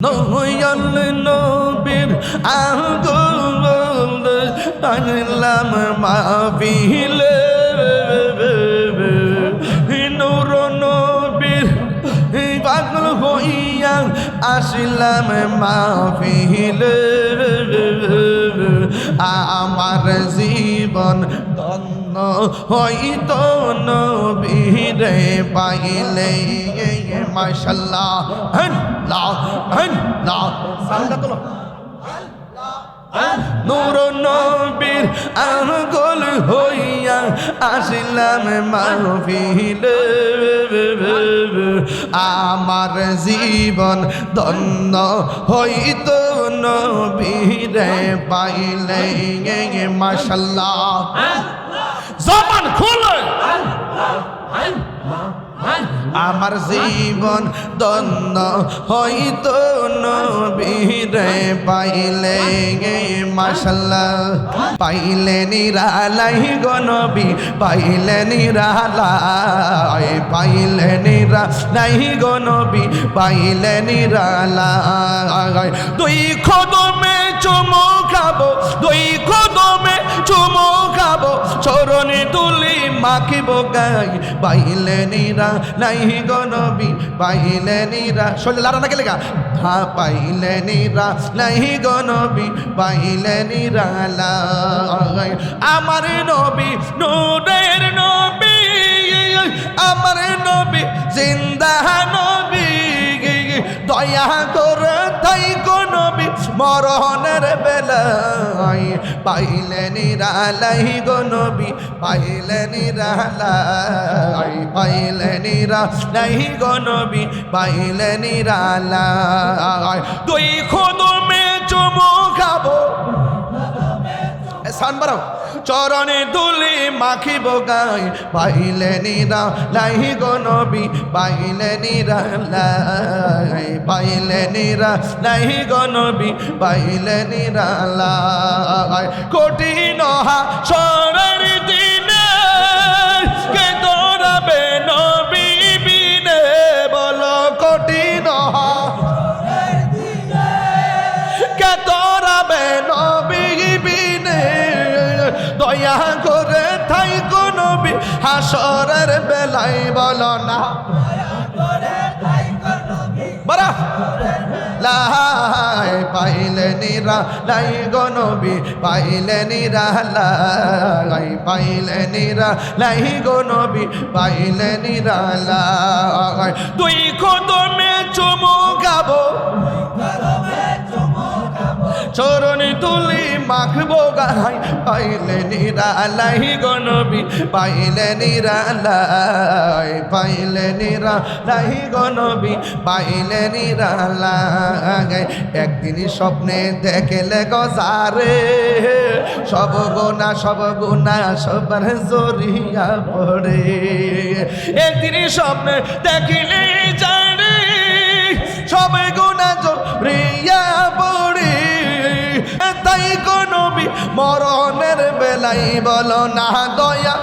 নয়ন নবীর আগুন টানলাম মাহফিলে নূর নবীর পাগল হইয়া আসিলাম মাহফিলে আমার জীবন ধন্য হইত নবীরে পাইলে মাশাআল্লাহ নূর নবীর আগুন হইয়া আসিলাম মাহফিলে আমার জীবন ধন্য হইত নবীরে পাইলে মাশাআল্লাহ জবান খুলে আমার জীবন ধন্য হইত নবীরে পাইলে মাশাআল্লাহ পাইলে নিরালাই গো নবী পাইলে নিরালাই পাইলে নিরালাই গো নবী পাইলে নিরালাই দুই কদমে চুমু খাবো দুই কদমে চুমু খাবো চরণে তুলি মাখিব গাই পাইলে নিরা নাই গো নবী পাইলে নিরা শরীরে লাড়া না গেলে গা হ্যাঁ পাইলে নিরা নাই গো নবী পাইলে নিরা লাই আমার নবী নূরের নবী আমার নবী জিন্দা নবী দয়া করে তাই গো নবী মরণের বেলায় পাইলে নিরালাই গো নবী পাইলে নিরালাই পাইলে নিরালাই গো নবী পাইলে নিরালাই দুই কদমে চুমু খাবো সান বাড়াও চরণে দুলি মাখিব গাই পাইলে নিরালাই গো নবী পাইলে নিরালাই পাইলে নিরালাই গো নবী পাইলে নিরালাই কঠিন হাসরের দিনে কে দৌড়াবে নবী বিনে বলো কঠিন হাসরের দিনে কে দৌড়াবে নবী বিনে দয়া করে থাই গো নবী হাসরের বেলায় বলো না বারা লাই পাইলে নিরা লাই গো নবী পাইলে নিরা লাই পাইলে নিরা লাই গো নবী পাইলে নিরা লাই দুই কদমে চুমু খাবো চরণে তুলি মাখবো গাই পাইলে নিরালাই গো নবী পাইলে নিরালাই পাইলে নিরালাই গো নবী পাইলে নিরালাই একদিন স্বপ্নে দেখলে গজারে সব গুণা সবার জড়িয়া পড়ে একদিন স্বপ্নে দেখিলে জানে সব গুণা জড়িয়া পড়ে তাই গো নবী মরণের বেলাই বলো না দয়া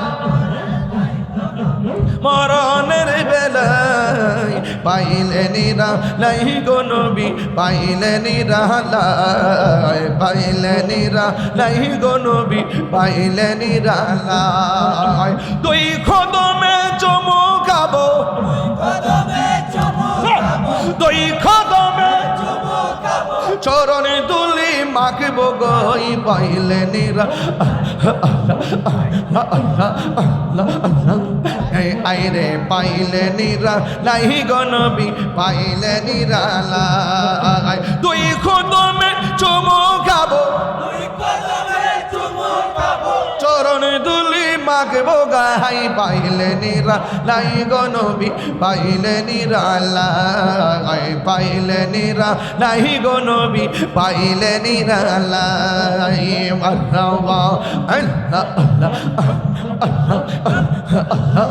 মরণের বেলাই পাইলে নিরালাই গো নবী পাইলে নিরালাই পাইলে নিরালাই গো নবী পাইলে নিরালাই দুই কদমে চুমু খাবো দুই কদমে চরণে তুলি মাখবো গই পাইলে নিরা আইরে পাইলে নিরা লাই গো নবী পাইলে নিরা লাই দুই কদমে চুমু খাবো চরণে তুলি মাখবো গাই পাইলে নিরা লাই গো নবী পাইলে নিরা লাই পাইলে নিরা লাই গো নবী পাইলে নিরা লাই মারহাবা আল্লাহ আল্লাহ আল্লাহ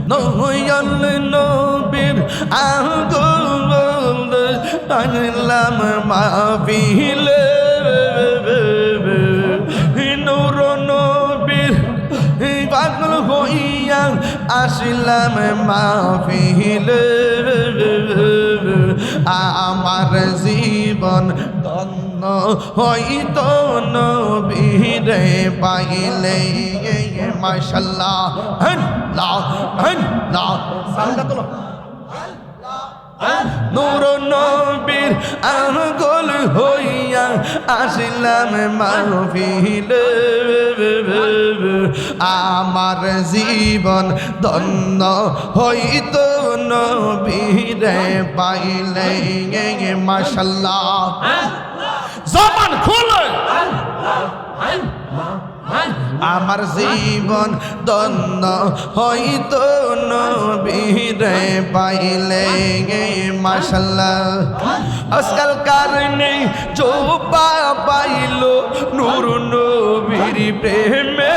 নয়ন নবীর আগুন টানলাম মাহফিলে নূর আসিলাম মাহফিলে আমার জীবন ধন্য হইতো নবীরে পাইলে মাশাআল্লাহ আল্লাহ আল্লাহ সালটা তোলো নূর নবীর আঙ্গুল হইয়া আসিলাম মাহফিলে আমার জীবন ধন্য হইতো নবীরে পাইলে মাশাআল্লাহ জবান খুলে আমার জীবন ধন্য হইতো নবীরে পাইলে মাশাআল্লাহ আজকাল কারণে জোবা পাইলো নূর নবীর প্রেমে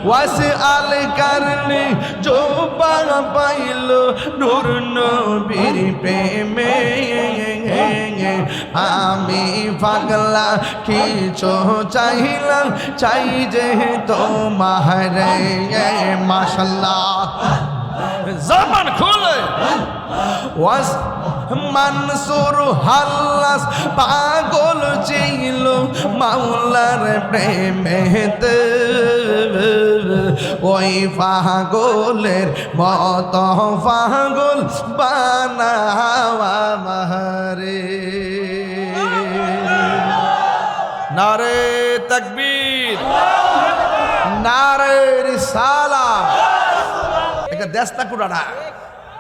ওয়াসে আল কারণে জোবা পাইলো নূর নবীর প্রেমে আমি পাগলা কিছু চাইলাম চাই যে তোমার মাশাআল্লাহ জবান খুলে ওয়াস মানসুর হাল্লাস পাগল ছিল মাওলার প্রেমেতে ওই পাগলের মত পাগল বানাওয়া মারে নারে তাকবীর নারে রিসালাত এটা দেশটা কুড়াটা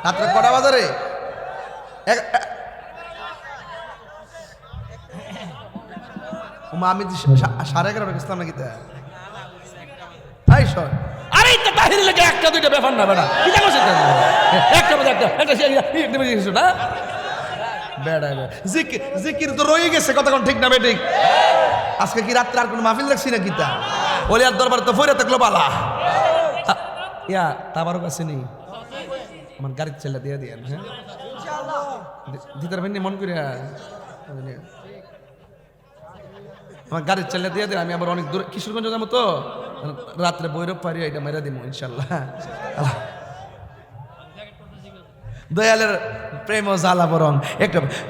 রাত্রে কটা বাজারে আমি 11:30 ইসলাম নাকি আরে তাহির লাগে একটা দুইটা ব্যাপার না বেটা একটা না বেড়া জিকির তো রয়ে গেছে কতক্ষণ ঠিক না বেঠিক আজকে কি রাত্রে আর কোন মাহফিল দেখছি না গীতা ওলিয়ার দরবার তো ফইরা থাকলো বালা ইয়া তাবারক আছে নি আমার গাড়ির চালা দিয়ে দিয়েন হ্যাঁ দিতে পারবেন মন করে আমার গাড়ির চালা দিয়ে দেন আমি আবার অনেক দূর কিশোরগঞ্জ যাবো তো রাত্রে বৈরব পারি এটা মেরা দিব ইনশাল্লাহ দয়ালের প্রেম ও জ্বালা বরং একটা